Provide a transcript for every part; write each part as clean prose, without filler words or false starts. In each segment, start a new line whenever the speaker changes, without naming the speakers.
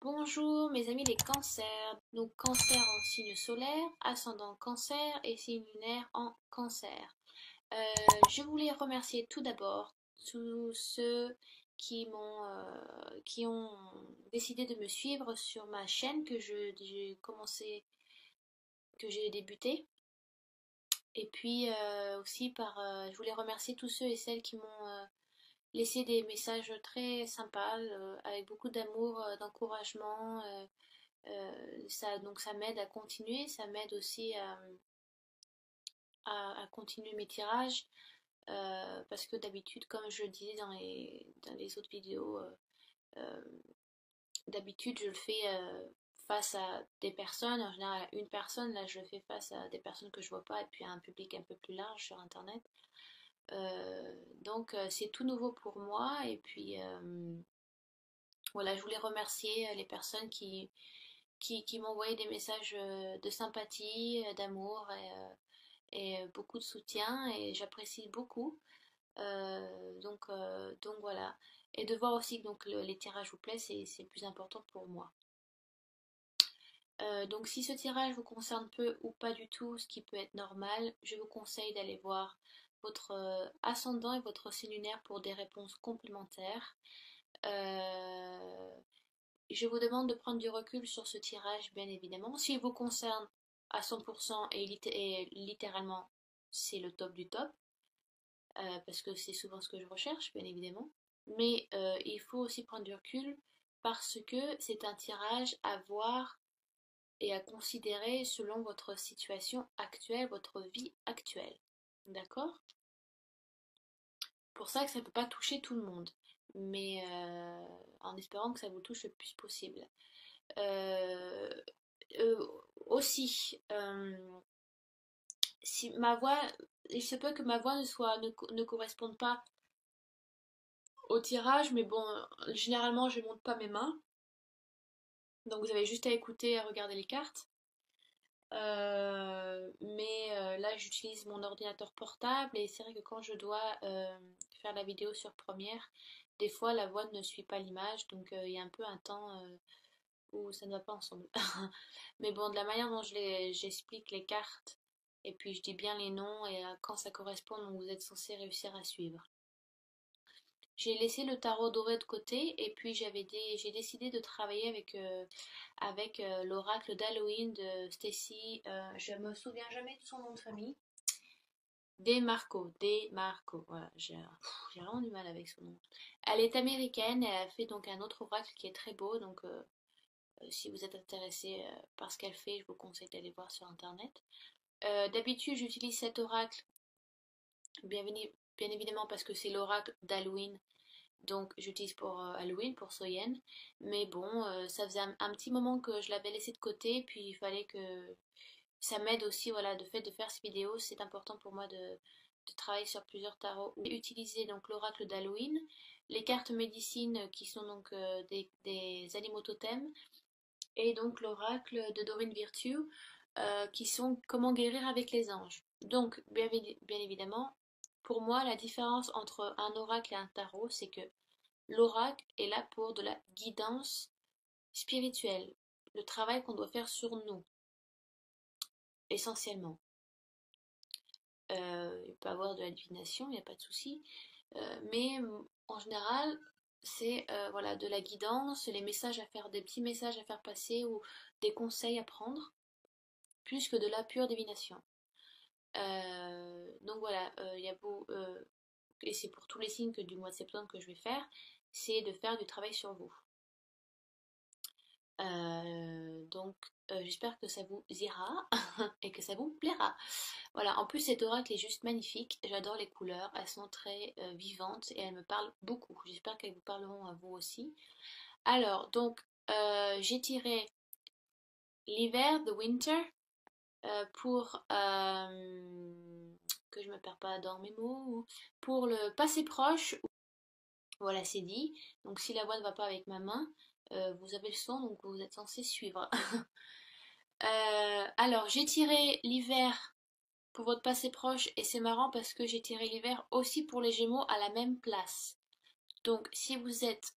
Bonjour mes amis les cancers. Donc cancer en signe solaire, ascendant cancer et signe lunaire en cancer. Je voulais remercier tout d'abord tous ceux qui ont décidé de me suivre sur ma chaîne que j'ai débuté. Et puis je voulais remercier tous ceux et celles qui m'ont laissé des messages très sympas, avec beaucoup d'amour, d'encouragement. Donc ça m'aide à continuer, ça m'aide aussi à continuer mes tirages, parce que d'habitude, comme je le disais dans les autres vidéos, euh, d'habitude je le fais face à des personnes, en général à une personne. Là je le fais face à des personnes que je vois pas et puis à un public un peu plus large sur internet. C'est tout nouveau pour moi et puis voilà, je voulais remercier les personnes qui m'envoyaient des messages de sympathie, d'amour et beaucoup de soutien, et j'apprécie beaucoup. Donc voilà. Et de voir aussi que les tirages vous plaisent, c'est le plus important pour moi. Donc si ce tirage vous concerne peu ou pas du tout, ce qui peut être normal, je vous conseille d'aller voir votre ascendant et votre signe lunaire pour des réponses complémentaires. Euh, Je vous demande de prendre du recul sur ce tirage, bien évidemment. S'il vous concerne à 100% et littéralement, c'est le top du top, parce que c'est souvent ce que je recherche, bien évidemment. Mais il faut aussi prendre du recul parce que c'est un tirage à voir et à considérer selon votre situation actuelle, votre vie actuelle. D'accord? Pour ça que ça ne peut pas toucher tout le monde, mais en espérant que ça vous touche le plus possible. Euh, euh, Aussi, si ma voix, il se peut que ma voix ne corresponde pas au tirage, mais bon, généralement je ne monte pas mes mains, donc vous avez juste à écouter et à regarder les cartes. Là j'utilise mon ordinateur portable et c'est vrai que quand je dois faire la vidéo sur Première, des fois la voix ne suit pas l'image, donc il y a un peu un temps où ça ne va pas ensemble. Mais bon, de la manière dont j'explique les cartes, et puis je dis bien les noms, et quand ça correspond, donc vous êtes censé réussir à suivre. J'ai laissé le tarot doré de côté, et puis j'ai décidé de travailler avec l'oracle d'Halloween de Stacy. Je me souviens jamais de son nom de famille. Demarco, voilà, j'ai vraiment du mal avec son nom. Elle est américaine et elle a fait donc un autre oracle qui est très beau, donc si vous êtes intéressé par ce qu'elle fait, je vous conseille d'aller voir sur internet. D'habitude, j'utilise cet oracle, bien évidemment, parce que c'est l'oracle d'Halloween. Donc, j'utilise pour Halloween, pour Soyen. Mais bon, ça faisait un petit moment que je l'avais laissé de côté. Puis, il fallait que ça m'aide aussi. Voilà, le fait de faire ces vidéos, c'est important pour moi de travailler sur plusieurs tarots. J'ai utilisé donc l'oracle d'Halloween, les cartes médecine qui sont donc des animaux totems, et donc l'oracle de Dorine Virtue, qui sont comment guérir avec les anges. Donc, bien évidemment, pour moi, la différence entre un oracle et un tarot, c'est que l'oracle est là pour de la guidance spirituelle, le travail qu'on doit faire sur nous, essentiellement. Il peut y avoir de la divination, il n'y a pas de souci, mais en général, c'est voilà, de la guidance, les messages à faire, des petits messages à faire passer ou des conseils à prendre, plus que de la pure divination. Donc voilà, et c'est pour tous les signes que du mois de septembre que je vais faire, c'est de faire du travail sur vous. J'espère que ça vous ira et que ça vous plaira. Voilà, en plus cet oracle est juste magnifique, j'adore les couleurs, elles sont très vivantes et elles me parlent beaucoup. J'espère qu'elles vous parleront à vous aussi. Alors, donc, j'ai tiré l'hiver, the winter, pour que je me perds pas dans mes mots, pour le passé proche. Voilà, c'est dit. Donc si la voix ne va pas avec ma main, vous avez le son, donc vous êtes censé suivre. Alors, j'ai tiré l'hiver pour votre passé proche, et c'est marrant parce que j'ai tiré l'hiver aussi pour les Gémeaux à la même place. Donc, si vous êtes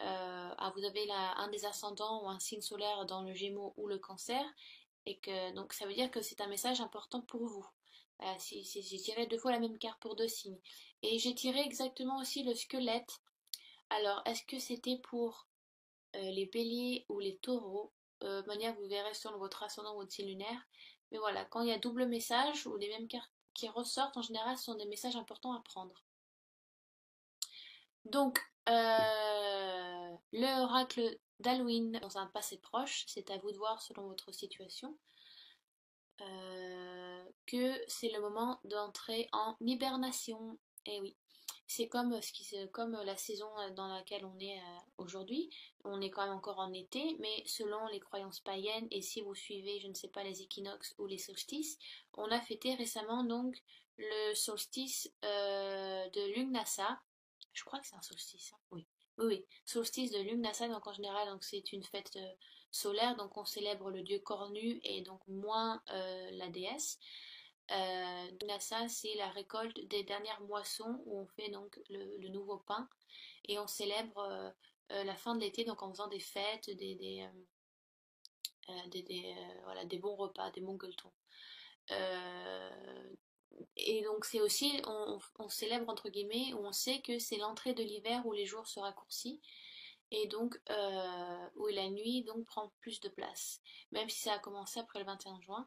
vous avez un des ascendants ou un signe solaire dans le Gémeaux ou le Cancer, et que donc ça veut dire que c'est un message important pour vous. J'ai tiré deux fois la même carte pour deux signes. Et j'ai tiré exactement aussi le squelette. Alors, est-ce que c'était pour les béliers ou les taureaux? De manière, vous verrez sur votre ascendant ou votre signe lunaire. Mais voilà, quand il y a double message ou les mêmes cartes qui ressortent, en général, ce sont des messages importants à prendre. Donc, l'oracle d'Halloween dans un passé proche, c'est à vous de voir selon votre situation, que c'est le moment d'entrer en hibernation. Et oui, c'est comme la saison dans laquelle on est aujourd'hui. On est quand même encore en été, mais selon les croyances païennes, et si vous suivez, je ne sais pas, les équinoxes ou les solstices, on a fêté récemment donc le solstice de Lugnasa. Je crois que c'est un solstice, hein. Oui. Oui, oui, solstice de Lugnasa, donc en général, donc c'est une fête solaire, donc on célèbre le dieu cornu et donc moins la déesse. Lugnasa, c'est la récolte des dernières moissons où on fait donc le nouveau pain et on célèbre la fin de l'été donc en faisant des fêtes, voilà, des bons repas, des bons gueuletons. Euh, et donc c'est aussi, on célèbre entre guillemets, où on sait que c'est l'entrée de l'hiver où les jours se raccourcissent et donc où la nuit donc prend plus de place, même si ça a commencé après le 21 juin.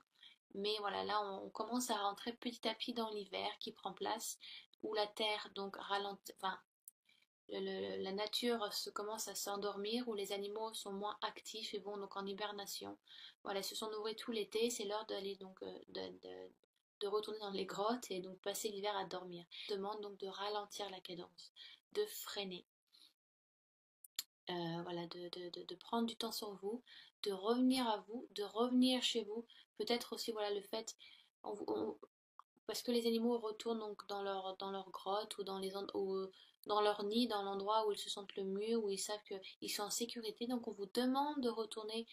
Mais voilà, là on commence à rentrer petit à petit dans l'hiver qui prend place, où la terre donc ralentit, enfin la nature se commence à s'endormir, où les animaux sont moins actifs et vont donc en hibernation. Voilà, ils se sont nourris tout l'été, c'est l'heure d'aller donc de retourner dans les grottes et donc passer l'hiver à dormir. Je demande donc de ralentir la cadence, de freiner. Voilà, de prendre du temps sur vous, de revenir à vous, de revenir chez vous. Peut-être aussi voilà le fait, parce que les animaux retournent donc dans leur grotte ou ou dans leur nid, dans l'endroit où ils se sentent le mieux, où ils savent qu'ils sont en sécurité. Donc on vous demande de retourner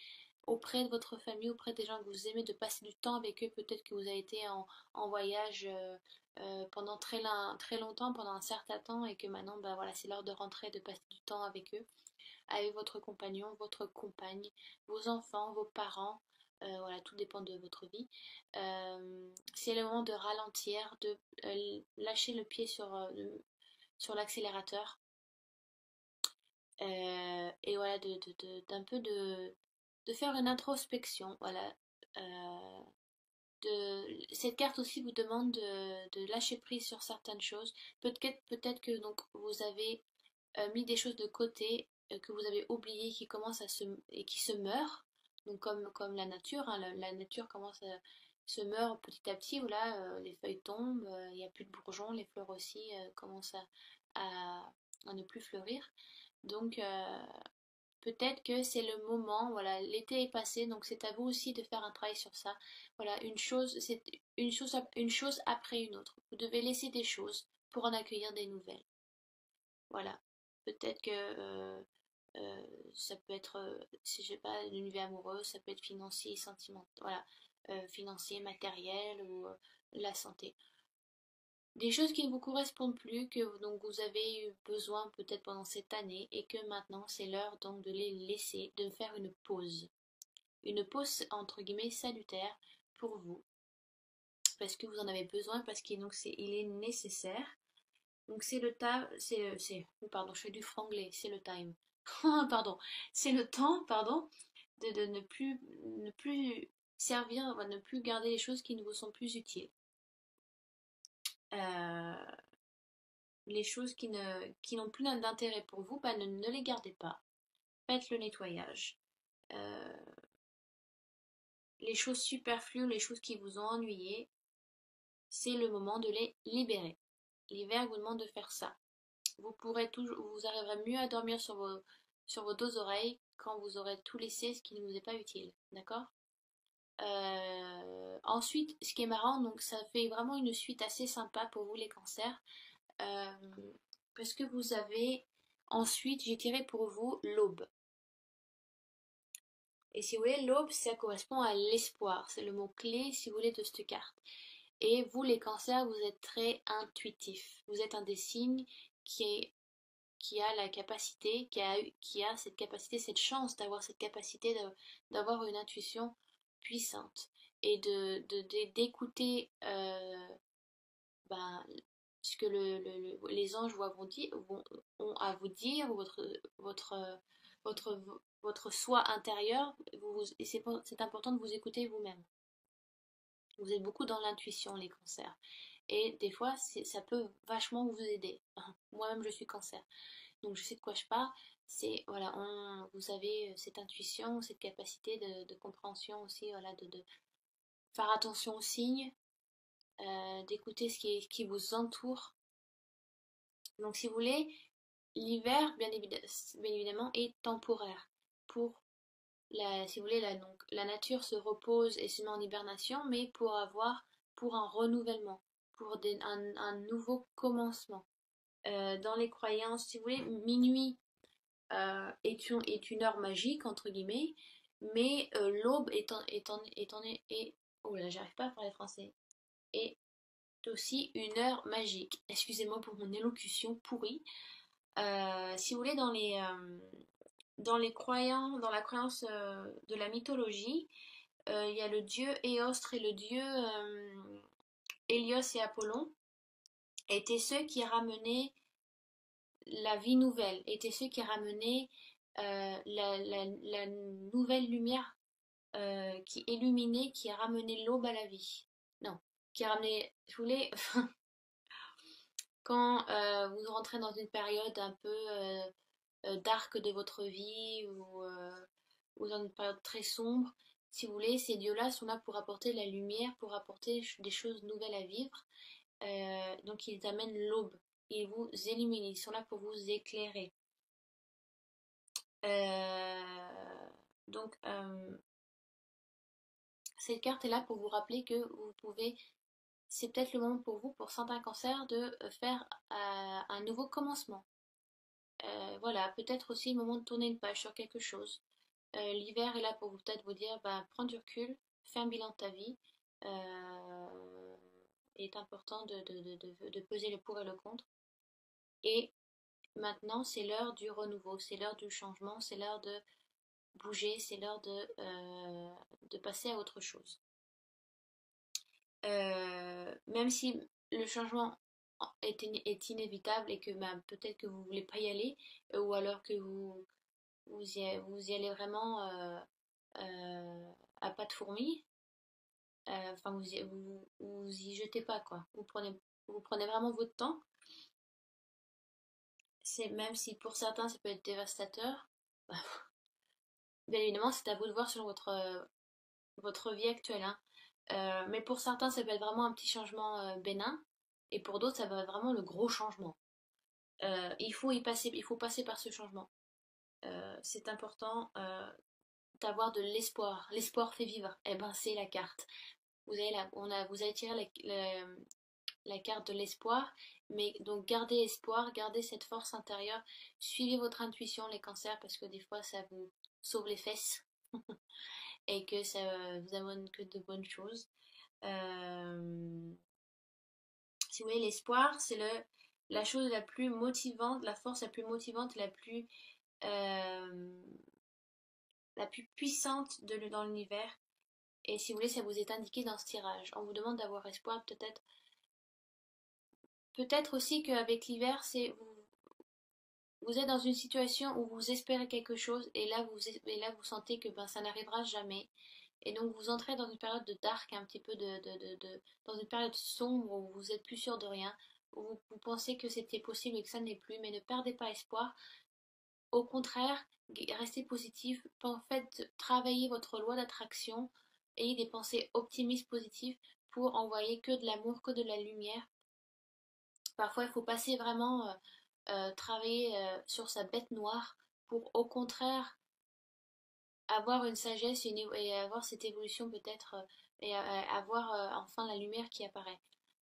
auprès de votre famille, auprès des gens que vous aimez, de passer du temps avec eux. Peut-être que vous avez été en voyage pendant très longtemps, pendant un certain temps, et que maintenant, bah, voilà, c'est l'heure de rentrer, de passer du temps avec eux, avec votre compagnon, votre compagne, vos enfants, vos parents. Voilà, tout dépend de votre vie. C'est le moment de ralentir, de lâcher le pied sur l'accélérateur. Et voilà, d'un peu de faire une introspection. Voilà. Euh, cette carte aussi vous demande de lâcher prise sur certaines choses. Peut-être que donc vous avez mis des choses de côté que vous avez oubliées qui commencent et qui se meurent. Donc comme la nature, hein, la nature commence à se meurt petit à petit, où là les feuilles tombent, il n'y a plus de bourgeons, les fleurs aussi commencent à ne plus fleurir. Donc peut-être que c'est le moment, voilà, l'été est passé, donc c'est à vous aussi de faire un travail sur ça. Voilà, c'est une chose après une autre. Vous devez laisser des choses pour en accueillir des nouvelles. Voilà. Peut-être que ça peut être, si je sais pas, une vie amoureuse, ça peut être financier, sentimental, voilà, financier, matériel ou la santé. Des choses qui ne vous correspondent plus, que donc vous avez eu besoin peut-être pendant cette année et que maintenant c'est l'heure donc de les laisser, de faire une pause. Une pause entre guillemets salutaire pour vous, parce que vous en avez besoin, parce qu'il donc il est nécessaire. Donc c'est le temps, pardon, je fais du franglais, c'est le time. Pardon, c'est le temps, pardon, de ne plus servir, enfin, ne plus garder les choses qui ne vous sont plus utiles. Euh, les choses qui n'ont plus d'intérêt pour vous, bah, ne les gardez pas. Faites le nettoyage. Euh, les choses superflues, les choses qui vous ont ennuyé, c'est le moment de les libérer. L'hiver vous demande de faire ça. Vous arriverez mieux à dormir sur vos deux oreilles quand vous aurez tout laissé ce qui ne vous est pas utile. D'accord? Ensuite, ce qui est marrant, donc ça fait vraiment une suite assez sympa pour vous les cancers. Euh, Parce que vous avez ensuite, j'ai tiré pour vous l'aube. Et si vous voulez, l'aube, ça correspond à l'espoir. C'est le mot-clé, si vous voulez, de cette carte. Et vous, les cancers, vous êtes très intuitifs. Vous êtes un des signes qui qui a la capacité, qui a cette capacité, cette chance d'avoir cette capacité d'avoir une intuition puissante et d'écouter ben, ce que les anges ont à vous dire, votre, votre, votre soi intérieur, et c'est important de vous écouter vous-même. Vous êtes beaucoup dans l'intuition, les cancers. Et des fois, ça peut vachement vous aider. Moi-même, je suis cancer. Donc, je sais de quoi je parle. C'est, voilà, vous avez cette intuition, cette capacité de compréhension aussi, voilà, de faire attention aux signes, d'écouter ce qui vous entoure. Donc, si vous voulez, l'hiver, bien évidemment, est temporaire. Si vous voulez, donc, la nature se repose et se met en hibernation, mais pour un renouvellement, pour un nouveau commencement. Dans les croyances, si vous voulez, minuit est une heure magique, entre guillemets, mais l'aube oh là, j'arrive pas à parler français, est aussi une heure magique. Excusez-moi pour mon élocution pourrie. Si vous voulez, dans la croyance de la mythologie, il y a le dieu Éostre et le dieu Hélios et Apollon étaient ceux qui ramenaient la vie nouvelle, étaient ceux qui ramenaient la nouvelle lumière qui illuminait, qui ramenait l'aube à la vie. Non, qui ramenait, je voulais, quand vous rentrez dans une période un peu dark de votre vie ou dans une période très sombre, si vous voulez, ces dieux-là sont là pour apporter la lumière, pour apporter des choses nouvelles à vivre. Donc ils amènent l'aube, ils vous illuminent, ils sont là pour vous éclairer. Donc cette carte est là pour vous rappeler que vous pouvez, c'est peut-être le moment pour vous, pour certains cancers, de faire un nouveau commencement. Voilà, peut-être aussi le moment de tourner une page sur quelque chose. L'hiver est là pour peut-être vous dire, bah, prends du recul, fais un bilan de ta vie. Il est important de peser le pour et le contre. Et maintenant, c'est l'heure du renouveau, c'est l'heure du changement, c'est l'heure de bouger, c'est l'heure de passer à autre chose. Même si le changement est inévitable et que bah, peut-être que vous ne voulez pas y aller, ou alors que vous y allez vraiment à pas de fourmi, enfin vous y jetez pas quoi. Vous prenez vraiment votre temps. C'est même si pour certains ça peut être dévastateur, bah, bien évidemment c'est à vous de voir selon votre vie actuelle, hein. Mais pour certains ça peut être vraiment un petit changement bénin, et pour d'autres ça va être vraiment le gros changement. Il faut passer par ce changement. C'est important d'avoir de l'espoir. L'espoir fait vivre. Eh ben c'est la carte. Vous avez tiré la carte de l'espoir, mais donc gardez espoir, gardez cette force intérieure, suivez votre intuition les cancers parce que des fois ça vous sauve les fesses et que ça vous amène que de bonnes choses. Si vous voulez, l'espoir, c'est la chose la plus motivante, la force la plus motivante, euh, la plus puissante dans l'univers. Et si vous voulez, ça vous est indiqué dans ce tirage. On vous demande d'avoir espoir, peut-être aussi qu'avec l'hiver, vous êtes dans une situation où vous espérez quelque chose et là vous sentez que ben, ça n'arrivera jamais. Et donc vous entrez dans une période de dark, un petit peu dans une période sombre où vous êtes plus sûr de rien, où vous pensez que c'était possible et que ça n'est plus, mais ne perdez pas espoir. Au contraire, restez positif. En fait, travaillez votre loi d'attraction, ayez des pensées optimistes, positives pour envoyer que de l'amour, que de la lumière. Parfois, il faut passer vraiment travailler sur sa bête noire pour au contraire avoir une sagesse et avoir cette évolution peut-être et avoir enfin la lumière qui apparaît.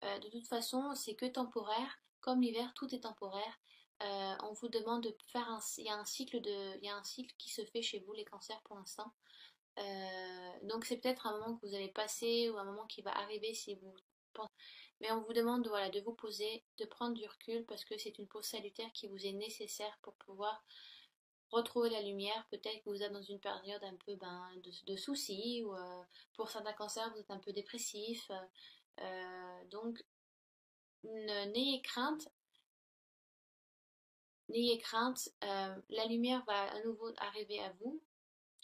De toute façon, c'est que temporaire. Comme l'hiver, tout est temporaire. On vous demande de faire il y a un il y a un cycle qui se fait chez vous, les cancers, pour l'instant. Donc c'est peut-être un moment que vous allez passer ou un moment qui va arriver si vous pensez. Mais on vous demande voilà, de vous poser, de prendre du recul parce que c'est une pause salutaire qui vous est nécessaire pour pouvoir retrouver la lumière. Peut-être que vous êtes dans une période un peu de soucis ou pour certains cancers vous êtes un peu dépressif. Donc n'ayez crainte, n'ayez crainte. La lumière va à nouveau arriver à vous.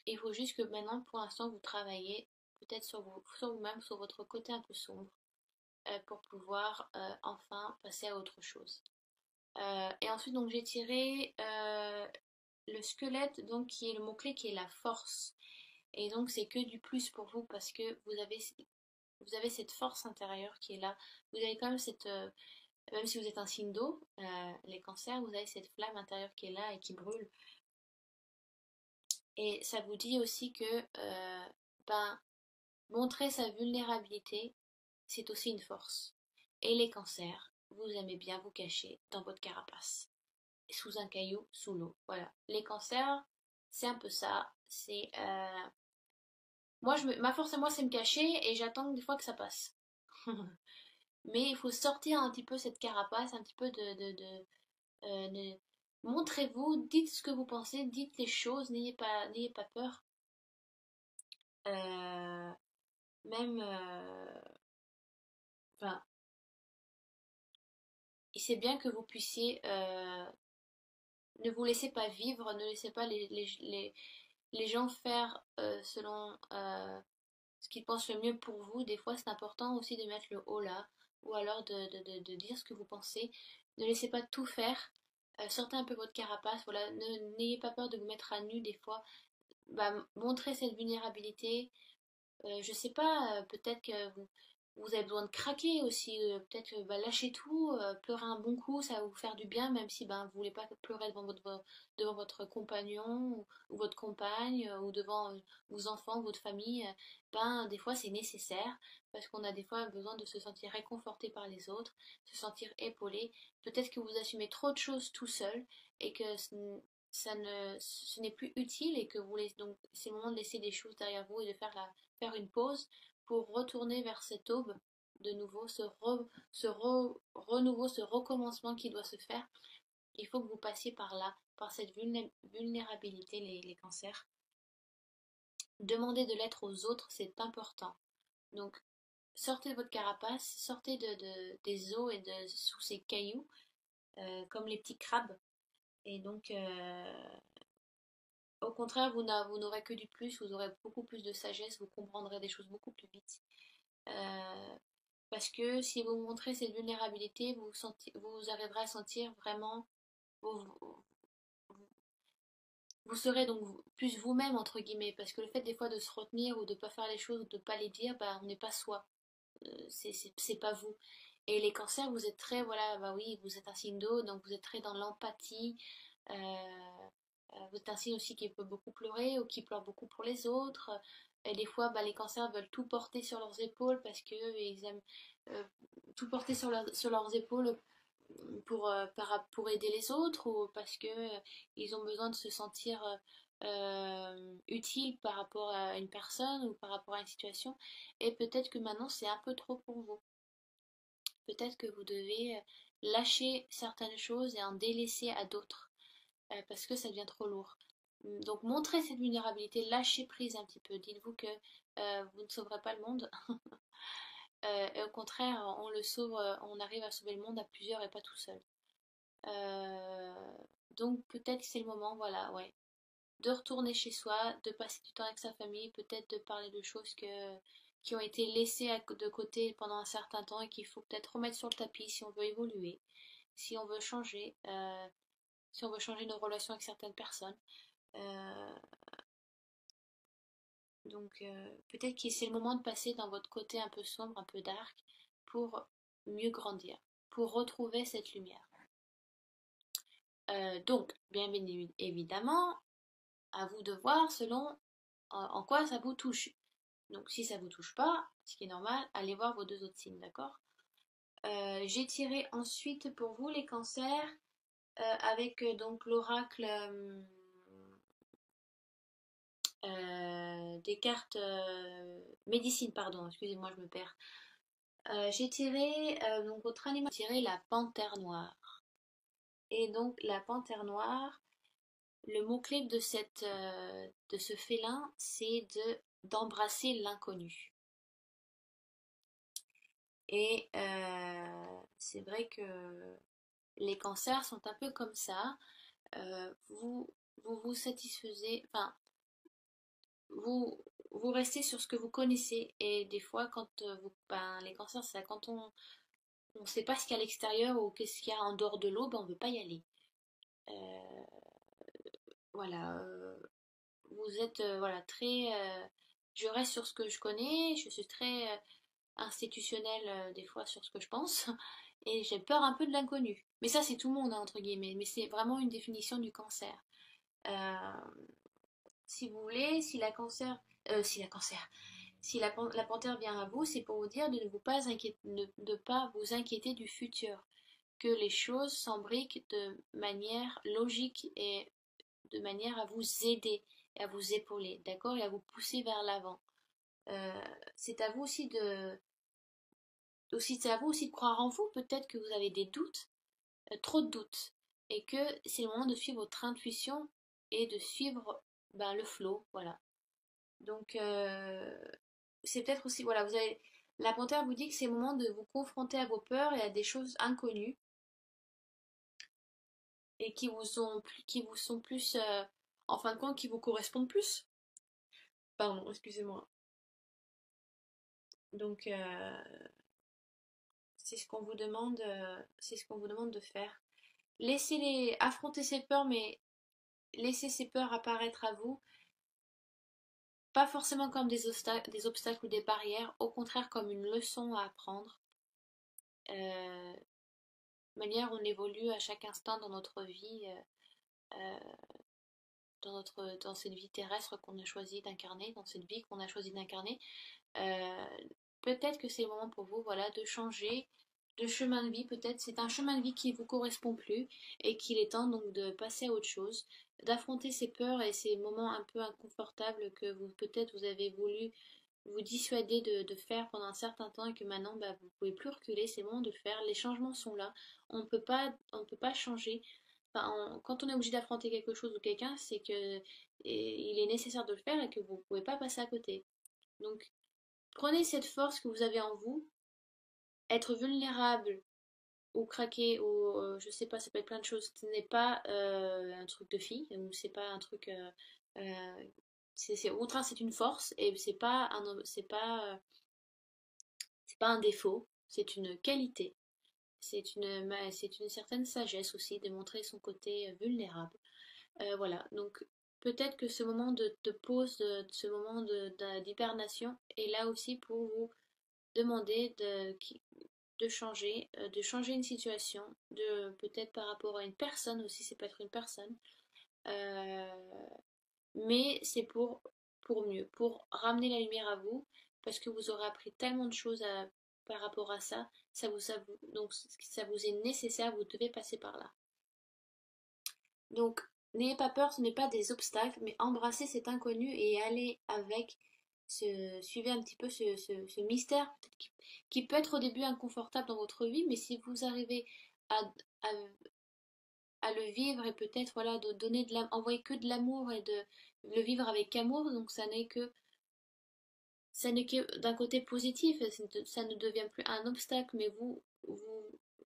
Il faut juste que maintenant, pour l'instant, vous travaillez peut-être sur vous-même, sur votre côté un peu sombre, pour pouvoir enfin passer à autre chose. Et ensuite, donc j'ai tiré le squelette, donc qui est le mot-clé, qui est la force. Et donc c'est que du plus pour vous parce que vous avez cette force intérieure qui est là. Vous avez quand même cette, même si vous êtes un signe d'eau, les cancers, vous avez cette flamme intérieure qui est là et qui brûle. Et ça vous dit aussi que ben, montrer sa vulnérabilité, c'est aussi une force. Et les cancers, vous aimez bien vous cacher dans votre carapace, sous un caillou, sous l'eau. Voilà. Les cancers, c'est un peu ça. C'est ma force à moi, c'est me cacher et j'attends des fois que ça passe. Mais il faut sortir un petit peu cette carapace, un petit peu montrez-vous, dites ce que vous pensez, dites les choses, n'ayez pas peur. Euh, même, enfin, et c'est bien que vous puissiez, ne vous laissez pas vivre, ne laissez pas les gens faire selon ce qu'ils pensent le mieux pour vous. Des fois, c'est important aussi de mettre le haut là, ou alors de dire ce que vous pensez. Ne laissez pas tout faire. Sortez un peu votre carapace, voilà. N'ayez pas peur de vous mettre à nu des fois. Bah, montrez cette vulnérabilité. Je sais pas, peut-être que vous avez besoin de craquer aussi. Peut-être lâcher tout, pleurer un bon coup, ça va vous faire du bien, même si vous voulez pas pleurer devant votre compagnon ou votre compagne ou devant vos enfants, votre famille. Des fois c'est nécessaire parce qu'on a des fois besoin de se sentir réconforté par les autres, se sentir épaulé. Peut-être que vous assumez trop de choses tout seul et que ce n'est plus utile et que vous laissez donc c'est le moment de laisser des choses derrière vous et de faire une pause pour retourner vers cette aube de nouveau, renouveau, ce recommencement qui doit se faire. Il faut que vous passiez par là, par cette vulnérabilité, les cancers. Demandez de l'être aux autres, c'est important. Donc, sortez de votre carapace, sortez des eaux et sous ces cailloux, comme les petits crabes. Et donc, au contraire, vous n'aurez que du plus, vous aurez beaucoup plus de sagesse, vous comprendrez des choses beaucoup plus vite. Euh, Parce que si vous montrez cette vulnérabilité, vous arriverez à sentir vraiment, vous, vous serez donc plus vous-même, entre guillemets, parce que le fait des fois de se retenir ou de ne pas faire les choses ou de ne pas les dire, on n'est pas soi, c'est pas vous. Et les cancers, vous êtes très, voilà, oui, vous êtes un signe d'eau, donc vous êtes très dans l'empathie. Vous êtes un signe aussi qui peut beaucoup pleurer ou qui pleure beaucoup pour les autres. Et des fois, les cancers veulent tout porter sur leurs épaules parce qu'ils aiment euh, tout porter sur leurs épaules pour aider les autres ou parce que ils ont besoin de se sentir utiles par rapport à une personne ou par rapport à une situation. Et peut-être que maintenant, c'est un peu trop pour vous. Peut-être que vous devez lâcher certaines choses et en délaisser à d'autres parce que ça devient trop lourd. Donc montrez cette vulnérabilité, lâchez prise un petit peu. Dites-vous que vous ne sauverez pas le monde. Et au contraire, on le sauve, on arrive à sauver le monde à plusieurs et pas tout seul. Euh, donc peut-être que c'est le moment, voilà, ouais, de retourner chez soi, de passer du temps avec sa famille, peut-être de parler de choses qui ont été laissées de côté pendant un certain temps et qu'il faut peut-être remettre sur le tapis si on veut évoluer, si on veut changer, si on veut changer nos relations avec certaines personnes. Euh, peut-être que c'est le moment de passer dans votre côté un peu sombre, un peu dark, pour mieux grandir, pour retrouver cette lumière. Donc, bien évidemment, à vous de voir selon en quoi ça vous touche. Donc si ça vous touche pas, ce qui est normal, allez voir vos deux autres signes, d'accord? J'ai tiré ensuite pour vous les cancers avec donc l'oracle des cartes médecine, pardon, excusez-moi, je me perds. J'ai tiré, donc votre animal, j'ai tiré la panthère noire. Et donc la panthère noire, le mot-clé de de ce félin, c'est d'embrasser l'inconnu. Et c'est vrai que les cancers sont un peu comme ça. Vous vous satisfaisez, enfin, vous, vous restez sur ce que vous connaissez. Et des fois, quand ben, les cancers, c'est quand on ne sait pas ce qu'il y a à l'extérieur ou qu'est-ce qu'il y a en dehors de l'eau, ben, on ne veut pas y aller. Euh, voilà, vous êtes voilà, très... je reste sur ce que je connais, je suis très institutionnelle des fois sur ce que je pense, et j'ai peur un peu de l'inconnu. Mais ça, c'est tout le monde, hein, entre guillemets, mais c'est vraiment une définition du cancer. Euh, si vous voulez, si la cancer, si la panthère vient à vous, c'est pour vous dire de ne pas de pas vous inquiéter du futur, que les choses s'embriquent de manière logique et de manière à vous aider et à vous épauler, d'accord, et à vous pousser vers l'avant. Euh, c'est à vous c'est à vous aussi de croire en vous. Peut-être que vous avez des doutes, trop de doutes, et que c'est le moment de suivre votre intuition et de suivre ben, le flow, voilà. Donc c'est peut-être aussi, voilà, la panthère vous dit que c'est le moment de vous confronter à vos peurs et à des choses inconnues et qui vous sont plus, en fin de compte, qui vous correspondent plus. Pardon, excusez-moi. Donc c'est ce qu'on vous demande de faire. Affronter ces peurs, mais laissez ces peurs apparaître à vous, pas forcément comme des obstacles ou des barrières, au contraire comme une leçon à apprendre. Euh, Manière on évolue à chaque instant dans notre vie, dans cette vie terrestre qu'on a choisi d'incarner, dans cette vie qu'on a choisi d'incarner. Euh, Peut-être que c'est le moment pour vous, voilà, de changer de chemin de vie. Peut-être c'est un chemin de vie qui vous correspond plus et qu'il est temps donc de passer à autre chose, d'affronter ces peurs et ces moments un peu inconfortables que vous peut-être vous avez voulu vous dissuader de faire pendant un certain temps et que maintenant bah, vous pouvez plus reculer. C'est le moment de le faire. Les changements sont là. On peut pas changer. Enfin, quand on est obligé d'affronter quelque chose ou quelqu'un, c'est que il est nécessaire de le faire et que vous ne pouvez pas passer à côté. Donc prenez cette force que vous avez en vous, être vulnérable ou craquer ou je sais pas, ça peut être plein de choses. Ce n'est pas un truc de fille ou c'est pas un truc. Au contraire, c'est une force et c'est pas un défaut, c'est une qualité. C'est une certaine sagesse aussi de montrer son côté vulnérable. Voilà, donc peut-être que ce moment de pause, ce moment d'hibernation est là aussi pour vous demander de changer une situation, de peut-être par rapport à une personne aussi, c'est peut être une personne, euh, mais c'est pour mieux, pour ramener la lumière à vous, parce que vous aurez appris tellement de choses par rapport à ça, donc ça vous est nécessaire, vous devez passer par là. Donc, n'ayez pas peur, ce n'est pas des obstacles, mais embrassez cet inconnu et allez avec, suivez un petit peu ce mystère qui peut être au début inconfortable dans votre vie, mais si vous arrivez à, à, à le vivre et peut-être voilà, de donner envoyer que de l'amour et de le vivre avec amour, donc ça n'est que d'un côté positif, ça ne devient plus un obstacle, mais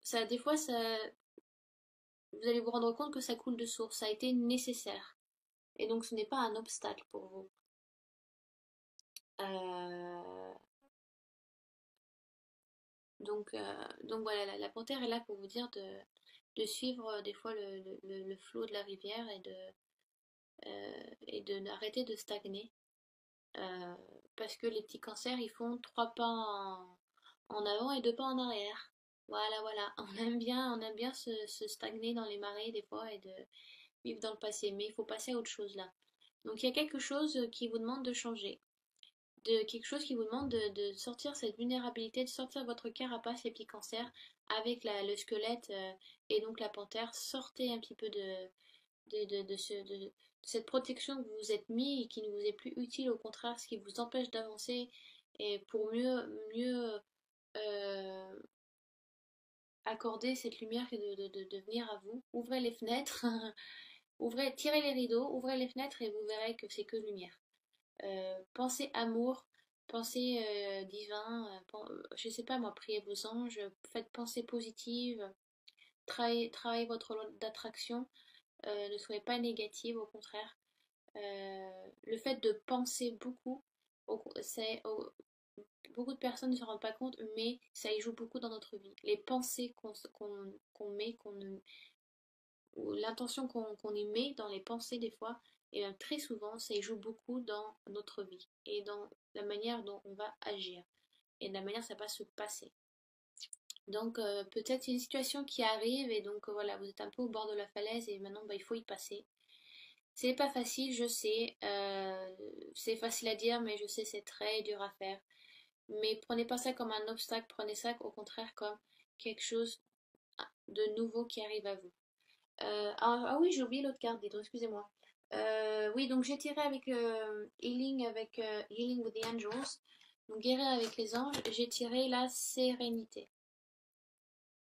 ça, des fois, vous allez vous rendre compte que ça coule de source, ça a été nécessaire. Et donc ce n'est pas un obstacle pour vous. Euh, donc voilà, la panthère est là pour vous dire de suivre des fois le flot de la rivière et de n'arrêter de stagner. Euh, Parce que les petits cancers, ils font trois pas en avant et deux pas en arrière. Voilà, voilà. On aime bien se stagner dans les marais des fois et de vivre dans le passé. Mais il faut passer à autre chose là. Donc il y a quelque chose qui vous demande de changer. De quelque chose qui vous demande de sortir cette vulnérabilité, de sortir votre carapace, les petits cancers, avec le squelette et donc la panthère. Sortez un petit peu de cette protection que vous vous êtes mis et qui ne vous est plus utile, au contraire, ce qui vous empêche d'avancer et pour mieux euh, accorder cette lumière de venir à vous. Ouvrez les fenêtres, ouvrez, tirez les rideaux, ouvrez les fenêtres et vous verrez que c'est que lumière. Pensez amour, pensez divin, je sais pas moi, priez vos anges, faites pensée positive, travaillez votre loi d'attraction, ne soyez pas négative, au contraire. Le fait de penser beaucoup, beaucoup de personnes ne se rendent pas compte, mais ça y joue beaucoup dans notre vie. Les pensées qu'on met, ou l'intention qu'on y met dans les pensées des fois, et bien très souvent, ça y joue beaucoup dans notre vie et dans la manière dont on va agir et de la manière dont ça va se passer. Donc peut-être une situation qui arrive et donc voilà, vous êtes un peu au bord de la falaise et maintenant bah, il faut y passer. C'est pas facile, je sais. C'est facile à dire, mais je sais c'est très dur à faire. Mais prenez pas ça comme un obstacle, prenez ça au contraire comme quelque chose de nouveau qui arrive à vous. Ah oui, j'ai oublié l'autre carte, dites-donc, excusez-moi. Oui, donc j'ai tiré avec Healing with the Angels. Donc guérir avec les anges, j'ai tiré la sérénité.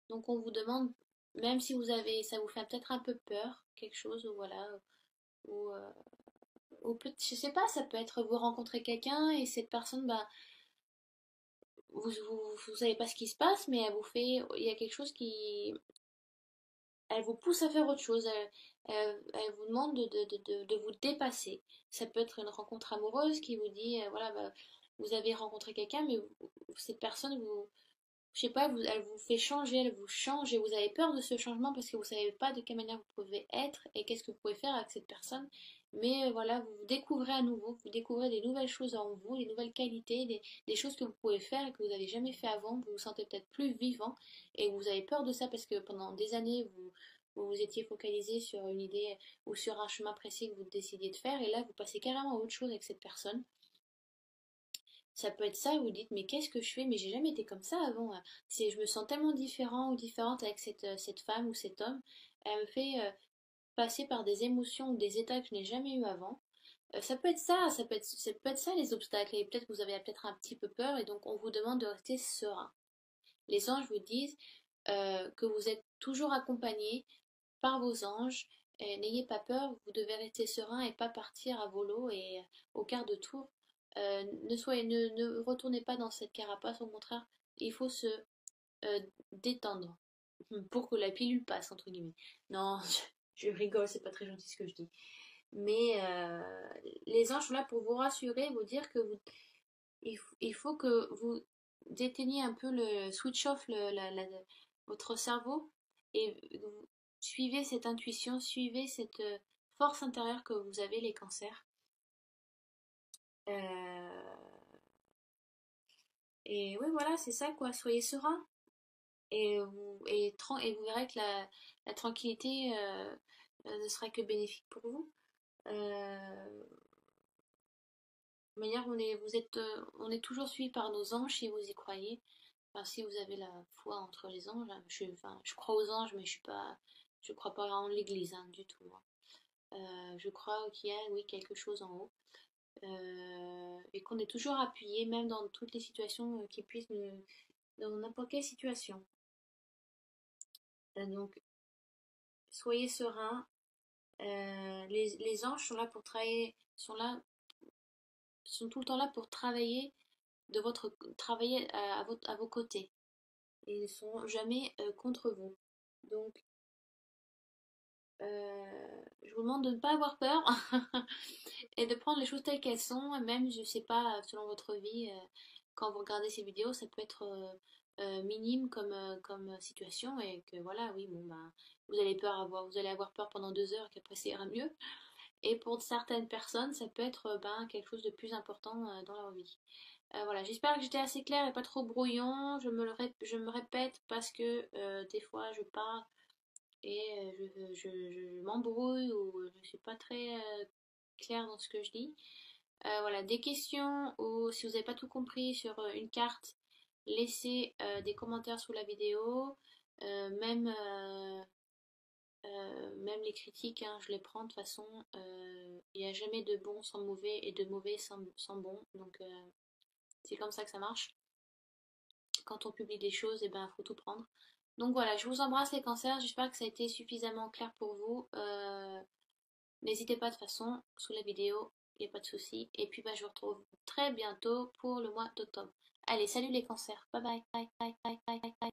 Donc on vous demande, même si vous avez, ça vous fait peut-être un peu peur, quelque chose, ou voilà, ou, je sais pas, ça peut être vous rencontrez quelqu'un et cette personne, bah, vous savez pas ce qui se passe, mais elle vous fait, il y a quelque chose qui, elle vous pousse à faire autre chose, elle vous demande de vous dépasser. Ça peut être une rencontre amoureuse qui vous dit, voilà, bah, vous avez rencontré quelqu'un, mais cette personne vous, je sais pas, elle vous fait changer, elle vous change et vous avez peur de ce changement parce que vous savez pas de quelle manière vous pouvez être et qu'est-ce que vous pouvez faire avec cette personne. Mais voilà, vous vous découvrez à nouveau, vous découvrez des nouvelles choses en vous, des nouvelles qualités, des choses que vous pouvez faire et que vous n'avez jamais fait avant. Vous vous sentez peut-être plus vivant et vous avez peur de ça parce que pendant des années, vous vous étiez focalisé sur une idée ou sur un chemin précis que vous décidiez de faire et là, vous passez carrément à autre chose avec cette personne. Ça peut être ça, vous dites, mais qu'est-ce que je fais? Mais j'ai jamais été comme ça avant. Je me sens tellement différent ou différente avec cette femme ou cet homme. Elle me fait passer par des émotions ou des états que je n'ai jamais eu avant. Ça peut être ça, ça peut être ça les obstacles. Et peut-être que vous avez peut-être un petit peu peur et donc on vous demande de rester serein. Les anges vous disent que vous êtes toujours accompagné par vos anges. N'ayez pas peur, vous devez rester serein et pas partir à volo et au quart de tour. Ne retournez pas dans cette carapace, au contraire, il faut se détendre pour que la pilule passe, entre guillemets. Non, je rigole, c'est pas très gentil ce que je dis. Mais les anges sont là pour vous rassurer, vous dire que il faut que vous déteigniez un peu le switch off votre cerveau et vous suivez cette intuition, suivez cette force intérieure que vous avez les cancers. Euh, et oui, voilà, c'est ça quoi, soyez serein et vous verrez que la tranquillité ne sera que bénéfique pour vous. De manière, on est toujours suivi par nos anges si vous y croyez. Enfin, si vous avez la foi entre les anges, hein, enfin, je crois aux anges, mais je crois pas en l'Église hein, du tout. Hein. Je crois qu'il y a, oui, quelque chose en haut et qu'on est toujours appuyé, même dans toutes les situations qui puissent dans n'importe quelle situation. Donc, soyez sereins. Les anges sont là pour travailler, sont tout le temps là pour travailler travailler à vos côtés. Ils ne sont jamais contre vous. Donc, je vous demande de ne pas avoir peur et de prendre les choses telles qu'elles sont. Même, je sais pas, selon votre vie, quand vous regardez ces vidéos, ça peut être minime comme situation et que voilà, oui, bon, bah, vous allez avoir peur pendant 2 heures qu'après ça ira mieux. Et pour certaines personnes, ça peut être ben, quelque chose de plus important dans leur vie. Voilà, j'espère que j'étais assez claire et pas trop brouillon. Je me répète parce que des fois je parle et je m'embrouille ou je suis pas très claire dans ce que je dis. Voilà, des questions ou si vous n'avez pas tout compris sur une carte, laissez des commentaires sous la vidéo. Même, même les critiques, hein, je les prends de toute façon. Il n'y a jamais de bon sans mauvais et de mauvais sans bon. Donc c'est comme ça que ça marche. quand on publie des choses, et ben faut tout prendre. Donc voilà, je vous embrasse les cancers, j'espère que ça a été suffisamment clair pour vous. N'hésitez pas de toute façon, sous la vidéo, il n'y a pas de souci. Et puis bah, je vous retrouve très bientôt pour le mois d'octobre. Allez, salut les cancers, bye bye.